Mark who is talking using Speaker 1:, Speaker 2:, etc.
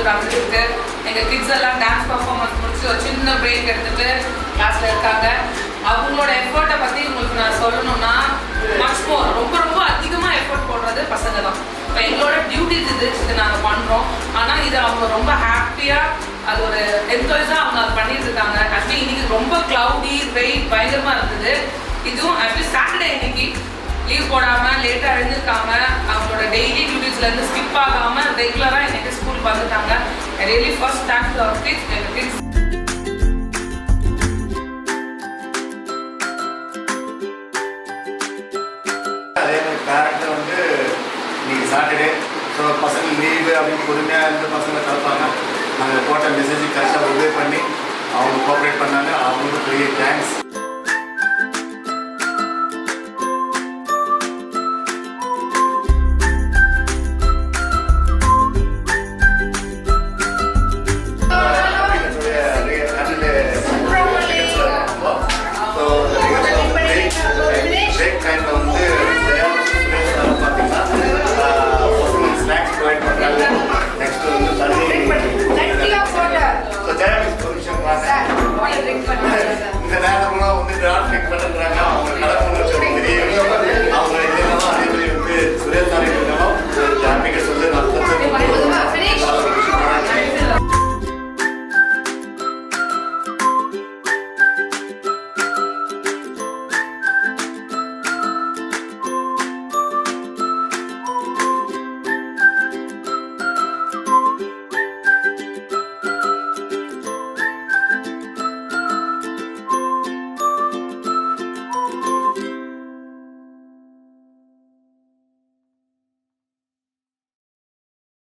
Speaker 1: Rehearsal நடந்துருக்கு. எங்கள் kids எல்லாம் டான்ஸ் பர்ஃபார்மன்ஸ் முடிச்சு ஒரு சின்ன பிரேக் எடுத்துகிட்டு கிளாஸில் இருக்காங்க. அவங்களோட எஃபர்ட்டை பற்றி உங்களுக்கு நான் சொல்லணும்னா மச் மோர் ரொம்ப ரொம்ப அதிகமாக எஃபர்ட் போடுறது பசங்க தான். இப்போ எங்களோட டியூட்டிஸ் இது நாங்கள் பண்ணுறோம். ஆனால் இது அவங்க ரொம்ப ஹாப்பியாக அது ஒரு என்ஜாய்ஸாக அவங்க அதை பண்ணிட்டு இருக்காங்க. ஆக்சுவலி இன்னைக்கு ரொம்ப க்ளவுடி வெயிட் பயங்கரமாக இருந்தது. இதுவும் ஆக்சுவலி சாட்டர்டே இன்னைக்கு லீவ் போடாமல் லேட்டாக எழுந்திருக்காம அவங்களோட டெய்லி டியூட்டிஸ்லேருந்து ஸ்கிப் ஆகாமல் ரெகுலராக இன்னைக்கு ஸ்கூலுக்கு வந்துட்டாங்க. Really first thanks to our kids. எங்கள் கிட்ஸ்
Speaker 2: அதே மாதிரி பேரண்ட்டை வந்து இன்னைக்கு சாட்டர்டே ஸோ பசங்க லீவு அப்படின்னு பொறுமையாக இருந்து பசங்களை கலப்பாங்க. நாங்கள் போட்ட மெசேஜ் கரெக்டாக ஒபே பண்ணி அவங்க கோஆப்ரேட் பண்ணாங்க. அவங்களுக்கு பெரிய தேங்க்ஸ்.